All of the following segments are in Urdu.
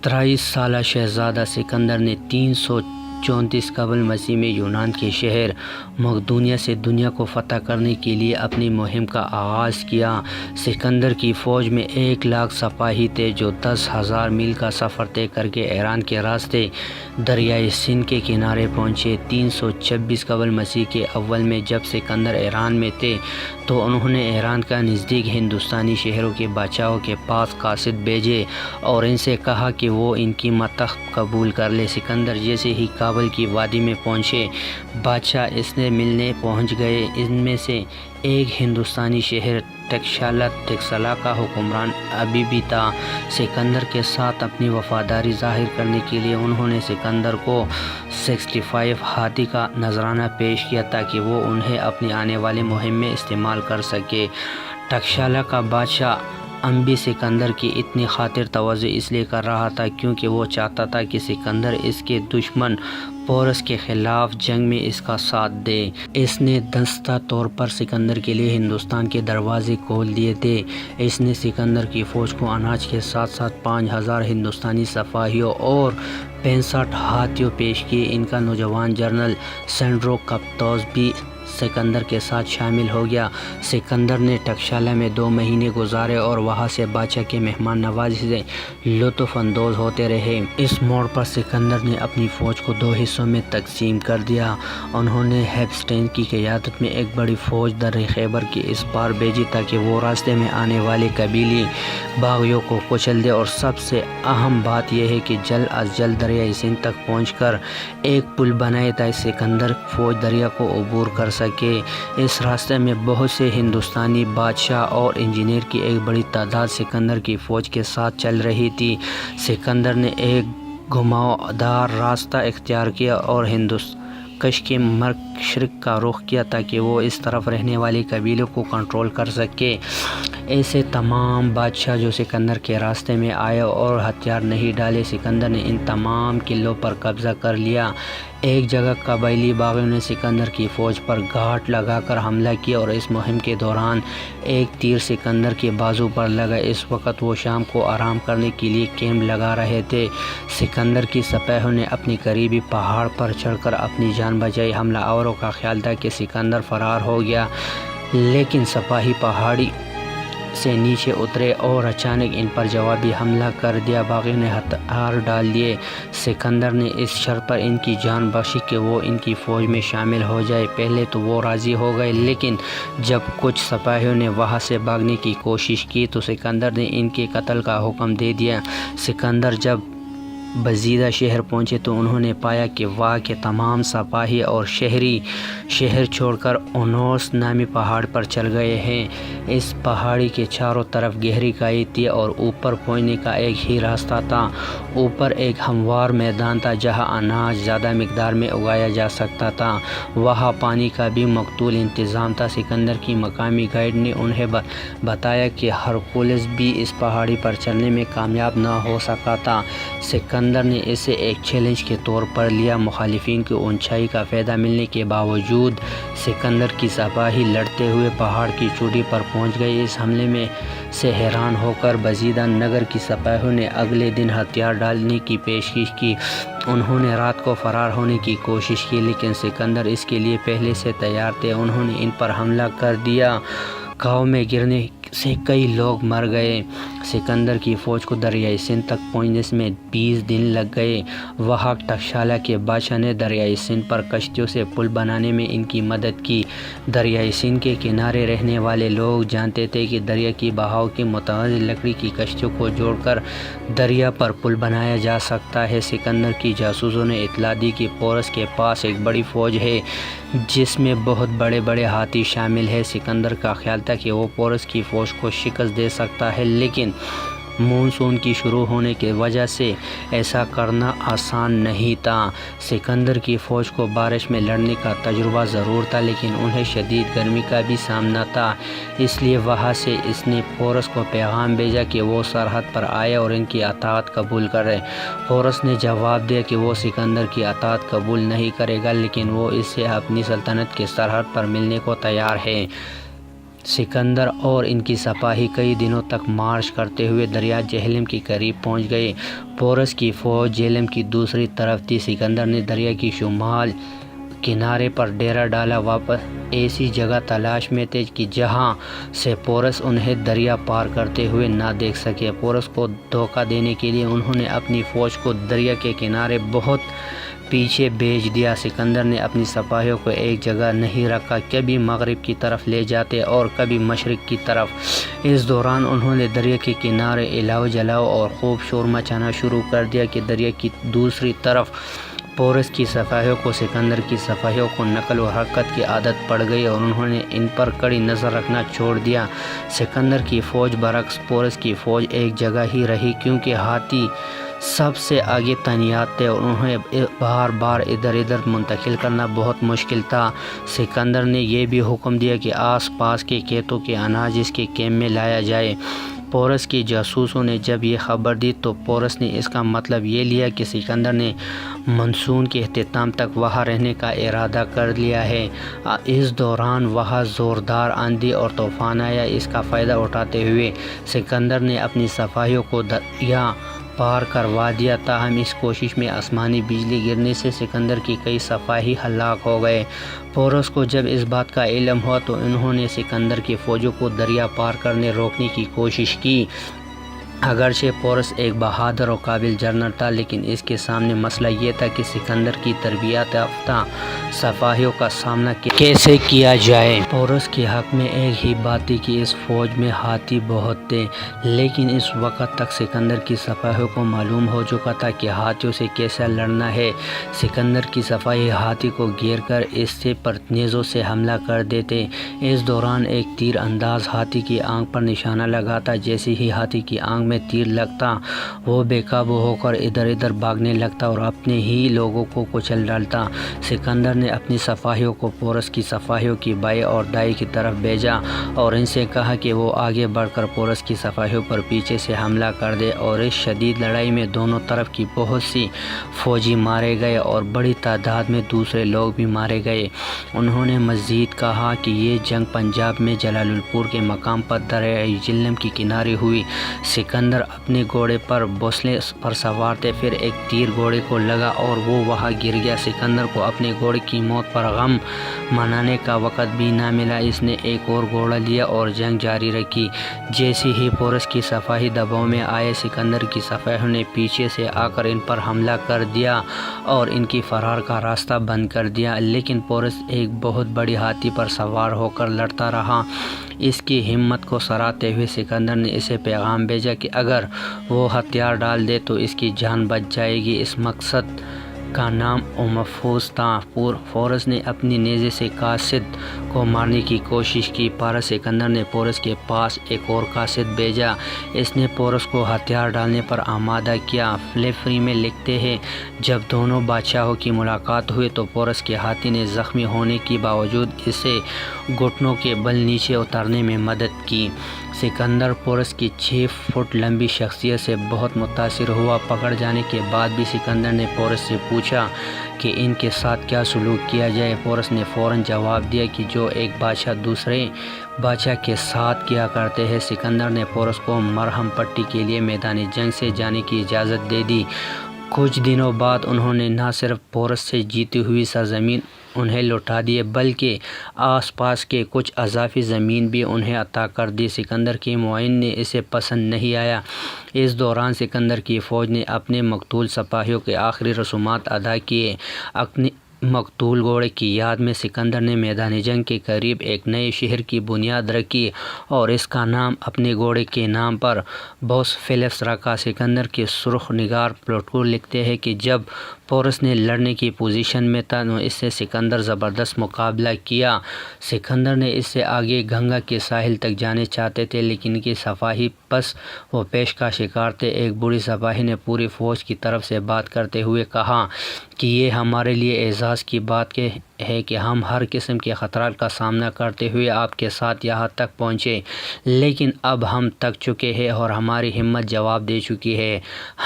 23 سالہ شہزادہ سکندر نے 334 قبل مسیح میں یونان کے شہر مقدونیہ سے دنیا کو فتح کرنے کے لیے اپنی مہم کا آغاز کیا۔ سکندر کی فوج میں 1,00,000 سپاہی تھے جو 10,000 میل کا سفر طے کر کے ایران کے راستے دریائے سندھ کے کنارے پہنچے۔ 326 قبل مسیح کے اول میں جب سکندر ایران میں تھے تو انہوں نے ایران کا نزدیک ہندوستانی شہروں کے بادشاہوں کے پاس قاصد بھیجے اور ان سے کہا کہ وہ ان کی متحف قبول کر لے۔ سکندر جیسے ہی کابل کی وادی میں پہنچے، بادشاہ اس سے ملنے پہنچ گئے۔ ان میں سے ایک ہندوستانی شہر ٹکسلا کا حکمران ابھی بھی تھا۔ سکندر کے ساتھ اپنی وفاداری ظاہر کرنے کے لیے انہوں نے سکندر کو 65 ہاتھی کا نذرانہ پیش کیا تاکہ وہ انہیں اپنی آنے والی مہم میں استعمال کر سکے۔ ٹکسلا کا بادشاہ امبی سکندر کی اتنی خاطر توضع اس لیے کر رہا تھا کیونکہ وہ چاہتا تھا کہ سکندر اس کے دشمن پورس کے خلاف جنگ میں اس کا ساتھ دے۔ اس نے دستہ طور پر سکندر کے لیے ہندوستان کے دروازے کھول دیے تھے۔ اس نے سکندر کی فوج کو اناج کے ساتھ ساتھ 5,000 ہندوستانی سپاہیوں اور 65 ہاتھیوں پیش کیے۔ ان کا نوجوان جنرل سینڈرو کپتوس بھی سکندر کے ساتھ شامل ہو گیا۔ سکندر نے ٹکسلا میں 2 مہینے گزارے اور وہاں سے بادشاہ کے مہمان نوازی سے لطف اندوز ہوتے رہے۔ اس موڑ پر سکندر نے اپنی فوج کو 2 حصوں میں تقسیم کر دیا۔ انہوں نے ہیپسٹین کی قیادت میں ایک بڑی فوج دریا خیبر کے اس پار بھیجی تاکہ وہ راستے میں آنے والے قبیلی باغیوں کو کچل دے، اور سب سے اہم بات یہ ہے کہ جلد از جلد دریائے سندھ تک پہنچ کر ایک پل بنائے تاکہ سکندر فوج دریا کو عبور کر سکے۔ اس راستے میں بہت سے ہندوستانی بادشاہ اور انجینئر کی ایک بڑی تعداد سکندر کی فوج کے ساتھ چل رہی تھی۔ سکندر نے ایک گھماؤدار راستہ اختیار کیا اور ہندوکش کے مشرق کا رخ کیا تاکہ وہ اس طرف رہنے والے قبیلوں کو کنٹرول کر سکے۔ ایسے تمام بادشاہ جو سکندر کے راستے میں آئے اور ہتھیار نہیں ڈالے، سکندر نے ان تمام قلعوں پر قبضہ کر لیا۔ ایک جگہ قبائلی باغیوں نے سکندر کی فوج پر گھاٹ لگا کر حملہ کیا اور اس مہم کے دوران ایک تیر سکندر کے بازو پر لگا۔ اس وقت وہ شام کو آرام کرنے کے لیے کیمپ لگا رہے تھے۔ سکندر کی سپاہیوں نے اپنی قریبی پہاڑ پر چڑھ کر اپنی جان بچائی۔ حملہ آوروں کا خیال تھا کہ سکندر فرار ہو گیا، لیکن سپاہی پہاڑی سے نیچے اترے اور اچانک ان پر جوابی حملہ کر دیا۔ باغیوں نے ہتھیار ڈال دیے۔ سکندر نے اس شرط پر ان کی جان بخشی کہ وہ ان کی فوج میں شامل ہو جائے۔ پہلے تو وہ راضی ہو گئے، لیکن جب کچھ سپاہیوں نے وہاں سے بھاگنے کی کوشش کی تو سکندر نے ان کے قتل کا حکم دے دیا۔ سکندر جب بزیدہ شہر پہنچے تو انہوں نے پایا کہ وہاں کے تمام سپاہی اور شہری شہر چھوڑ کر اونوس نامی پہاڑ پر چل گئے ہیں۔ اس پہاڑی کے چاروں طرف گہری کھائی تھی اور اوپر پہنچنے کا ایک ہی راستہ تھا۔ اوپر ایک ہموار میدان تھا جہاں اناج زیادہ مقدار میں اگایا جا سکتا تھا۔ وہاں پانی کا بھی معقول انتظام تھا۔ سکندر کی مقامی گائیڈ نے انہیں بتایا کہ ہرکولس بھی اس پہاڑی پر چڑھنے میں کامیاب نہ ہو سکا تھا۔ سکندر نے اسے ایک چیلنج کے طور پر لیا۔ مخالفین کو اونچائی کا فائدہ ملنے کے باوجود سکندر کی سپاہی لڑتے ہوئے پہاڑ کی چوٹی پر پہنچ گئے۔ اس حملے میں سے حیران ہو کر بزیدہ نگر کی سپاہیوں نے اگلے دن ہتھیار ڈالنے کی پیشکش کی۔ انہوں نے رات کو فرار ہونے کی کوشش کی، لیکن سکندر اس کے لیے پہلے سے تیار تھے۔ انہوں نے ان پر حملہ کر دیا۔ گاؤں میں گرنے سے کئی لوگ مر گئے۔ سکندر کی فوج کو دریائے سندھ تک پہنچنے میں 20 دن لگ گئے۔ وہاں ٹکسلا کے بادشاہ نے دریائے سندھ پر کشتیوں سے پل بنانے میں ان کی مدد کی۔ دریائے سندھ کے کنارے رہنے والے لوگ جانتے تھے کہ دریا کی بہاؤ کے متوازن لکڑی کی کشتیوں کو جوڑ کر دریا پر پل بنایا جا سکتا ہے۔ سکندر کی جاسوسوں نے اطلاع دی کہ پورس کے پاس ایک بڑی فوج ہے جس میں بہت بڑے بڑے ہاتھی شامل ہیں۔ سکندر کا خیال تھا کہ وہ پورس کی فوج کو شکست دے سکتا ہے، لیکن مونسون کی شروع ہونے کی وجہ سے ایسا کرنا آسان نہیں تھا۔ سکندر کی فوج کو بارش میں لڑنے کا تجربہ ضرور تھا، لیکن انہیں شدید گرمی کا بھی سامنا تھا۔ اس لیے وہاں سے اس نے پورس کو پیغام بھیجا کہ وہ سرحد پر آئے اور ان کی اطاعت قبول کرے۔ پورس نے جواب دیا کہ وہ سکندر کی اطاعت قبول نہیں کرے گا، لیکن وہ اس سے اپنی سلطنت کی سرحد پر ملنے کو تیار ہے۔ سکندر اور ان کی سپاہی کئی دنوں تک مارچ کرتے ہوئے دریا جہلم کے قریب پہنچ گئے۔ پورس کی فوج جہلم کی دوسری طرف تھی۔ سکندر نے دریا کی شمال کنارے پر ڈیرا ڈالا، واپس ایسی جگہ تلاش میں تھے کہ جہاں سے پورس انہیں دریا پار کرتے ہوئے نہ دیکھ سکے۔ پورس کو دھوکہ دینے کے لیے انہوں نے اپنی فوج کو دریا کے کنارے بہت پیچھے بھیج دیا۔ سکندر نے اپنی سپاہیوں کو ایک جگہ نہیں رکھا، کبھی مغرب کی طرف لے جاتے اور کبھی مشرق کی طرف۔ اس دوران انہوں نے دریا کے کنارے الاؤ جلاؤ اور خوب شور مچانا شروع کر دیا کہ دریا کی دوسری طرف پورس کی سپاہیوں کو سکندر کی سپاہیوں کو نقل و حرکت کی عادت پڑ گئی اور انہوں نے ان پر کڑی نظر رکھنا چھوڑ دیا۔ سکندر کی فوج برعکس پورس کی فوج ایک جگہ ہی رہی، کیونکہ ہاتھی سب سے آگے تعینات تھے اور انہیں بار بار ادھر ادھر منتقل کرنا بہت مشکل تھا۔ سکندر نے یہ بھی حکم دیا کہ آس پاس کے کھیتوں کے اناج اس کے کیمپ میں لایا جائے۔ پورس کے جاسوسوں نے جب یہ خبر دی تو پورس نے اس کا مطلب یہ لیا کہ سکندر نے مانسون کے اختتام تک وہاں رہنے کا ارادہ کر لیا ہے۔ اس دوران وہاں زوردار آندھی اور طوفان آیا۔ اس کا فائدہ اٹھاتے ہوئے سکندر نے اپنی سپاہیوں کو دریا پار کروا دیا، تاہم اس کوشش میں آسمانی بجلی گرنے سے سکندر کی کئی سپاہی ہلاک ہو گئے۔ پورس کو جب اس بات کا علم ہوا تو انہوں نے سکندر کی فوجوں کو دریا پار کرنے روکنے کی کوشش کی۔ اگرچہ پورس ایک بہادر اور قابل جنرل تھا، لیکن اس کے سامنے مسئلہ یہ تھا کہ سکندر کی تربیت یافتہ سپاہیوں کا سامنا کیسے کیا جائے۔ پورس کے حق میں ایک ہی بات تھی کہ اس فوج میں ہاتھی بہت تھے، لیکن اس وقت تک سکندر کی سپاہیوں کو معلوم ہو چکا تھا کہ ہاتھیوں سے کیسے لڑنا ہے۔ سکندر کی سپاہی ہاتھی کو گھیر کر اس سے نیزوں سے حملہ کر دیتے۔ اس دوران ایک تیر انداز ہاتھی کی آنکھ پر نشانہ لگاتا۔ جیسے ہی ہاتھی کی آنکھ میں تیر لگتا، وہ بے قابو ہو کر ادھر ادھر بھاگنے لگتا اور اپنے ہی لوگوں کو کچل ڈالتا۔ سکندر نے اپنی سپاہیوں کو پورس کی سپاہیوں کی بائیں اور دائیں کی طرف بھیجا اور ان سے کہا کہ وہ آگے بڑھ کر پورس کی سپاہیوں پر پیچھے سے حملہ کر دے، اور اس شدید لڑائی میں دونوں طرف کی بہت سی فوجی مارے گئے اور بڑی تعداد میں دوسرے لوگ بھی مارے گئے۔ انہوں نے مزید کہا کہ یہ جنگ پنجاب میں جلال پور کے مقام پر دریائے جہلم کے کنارے ہوئی۔ سکندر اپنے گھوڑے پر بوسلے پر سوار تھے، پھر ایک تیر گھوڑے کو لگا اور وہ وہاں گر گیا۔ سکندر کو اپنے گھوڑے کی موت پر غم منانے کا وقت بھی نہ ملا۔ اس نے ایک اور گھوڑا لیا اور جنگ جاری رکھی۔ جیسے ہی پورس کی سپاہی دباؤ میں آئے، سکندر کی سپاہیوں نے پیچھے سے آ کر ان پر حملہ کر دیا اور ان کی فرار کا راستہ بند کر دیا، لیکن پورس ایک بہت بڑی ہاتھی پر سوار ہو کر لڑتا رہا۔ اس کی ہمت کو سراہتے ہوئے سکندر نے اسے پیغام بھیجا کہ اگر وہ ہتھیار ڈال دے تو اس کی جان بچ جائے گی۔ اس مقصد کا نام محفوظ تھا۔ پورس نے اپنی نیزے سے قاصد کو مارنے کی کوشش کی، پر سکندر نے پورس کے پاس ایک اور قاصد بھیجا۔ اس نے پورس کو ہتھیار ڈالنے پر آمادہ کیا۔ فلیفری میں لکھتے ہیں، جب دونوں بادشاہوں کی ملاقات ہوئی تو پورس کے ہاتھی نے زخمی ہونے کے باوجود اسے گھٹنوں کے بل نیچے اتارنے میں مدد کی۔ سکندر پورس کی 6 فٹ لمبی شخصیت سے بہت متاثر ہوا۔ پکڑ جانے کے بعد بھی سکندر نے پورس سے پوچھا کہ ان کے ساتھ کیا سلوک کیا جائے۔ پورس نے فوراً جواب دیا کہ جو ایک بادشاہ دوسرے بادشاہ کے ساتھ کیا کرتے ہیں۔ سکندر نے پورس کو مرہم پٹی کے لیے میدان جنگ سے جانے کی اجازت دے دی۔ کچھ دنوں بعد انہوں نے نہ صرف پورس سے جیتی ہوئی سرزمین انہیں لوٹا دی، بلکہ آس پاس کے کچھ اضافی زمین بھی انہیں عطا کر دی۔ سکندر کے معاون نے اسے پسند نہیں آیا۔ اس دوران سکندر کی فوج نے اپنے مقتول سپاہیوں کے آخری رسومات ادا کیے۔ اپنے مقتول گھوڑے کی یاد میں سکندر نے میدان جنگ کے قریب ایک نئے شہر کی بنیاد رکھی اور اس کا نام اپنے گھوڑے کے نام پر بوس فیلپس رکھا۔ سکندر کے سرخ نگار پلوٹو لکھتے ہیں کہ جب پورس نے لڑنے کی پوزیشن میں تھا تو اس سے سکندر زبردست مقابلہ کیا۔ سکندر نے اس سے آگے گنگا کے ساحل تک جانے چاہتے تھے، لیکن کی سپاہی پس وہ پیش کا شکار تھے۔ ایک بڑی سپاہی نے پوری فوج کی طرف سے بات کرتے ہوئے کہا کہ یہ ہمارے لیے اعزاز کی بات ہے کہ ہم ہر قسم کے خطرات کا سامنا کرتے ہوئے آپ کے ساتھ یہاں تک پہنچے، لیکن اب ہم تک چکے ہیں اور ہماری ہمت جواب دے چکی ہے۔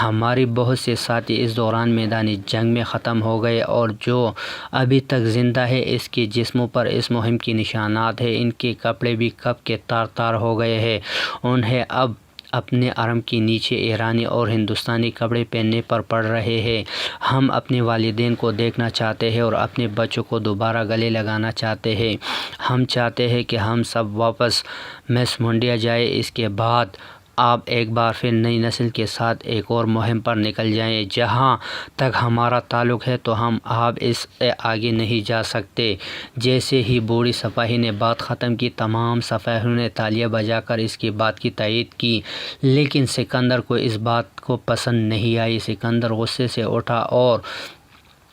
ہماری بہت سے ساتھی اس دوران میدان جنگ میں ختم ہو گئے، اور جو ابھی تک زندہ ہے اس کے جسموں پر اس مہم کی نشانات ہیں۔ ان کے کپڑے بھی کب کے تار تار ہو گئے ہیں۔ انہیں اب اپنے ارم کے نیچے ایرانی اور ہندوستانی کپڑے پہننے پر پڑ رہے ہیں۔ ہم اپنے والدین کو دیکھنا چاہتے ہیں اور اپنے بچوں کو دوبارہ گلے لگانا چاہتے ہیں۔ ہم چاہتے ہیں کہ ہم سب واپس مس مونڈیا جائیں۔ اس کے بعد آپ ایک بار پھر نئی نسل کے ساتھ ایک اور مہم پر نکل جائیں۔ جہاں تک ہمارا تعلق ہے تو ہم اب اس سے آگے نہیں جا سکتے۔ جیسے ہی بوڑھی سپاہی نے بات ختم کی، تمام سپاہیوں نے تالیاں بجا کر اس کی بات کی تائید کی، لیکن سکندر کو اس بات کو پسند نہیں آئی۔ سکندر غصے سے اٹھا اور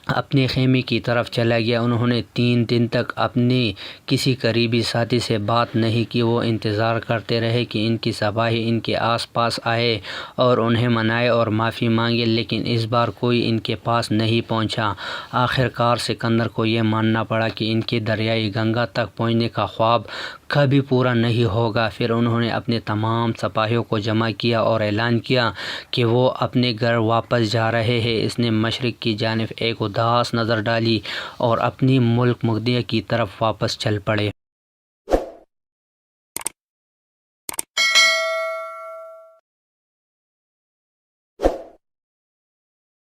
اپنے خیمے کی طرف چلا گیا۔ انہوں نے 3 دن تک اپنے کسی قریبی ساتھی سے بات نہیں کی۔ وہ انتظار کرتے رہے کہ ان کی سپاہی ان کے آس پاس آئے اور انہیں منائے اور معافی مانگے، لیکن اس بار کوئی ان کے پاس نہیں پہنچا۔ آخر کار سکندر کو یہ ماننا پڑا کہ ان کے دریائے گنگا تک پہنچنے کا خواب کبھی پورا نہیں ہوگا۔ پھر انہوں نے اپنے تمام سپاہیوں کو جمع کیا اور اعلان کیا کہ وہ اپنے گھر واپس جا رہے ہیں۔ اس نے مشرق کی جانب ایک اداس نظر ڈالی اور اپنی ملک مغدیہ کی طرف واپس چل پڑے۔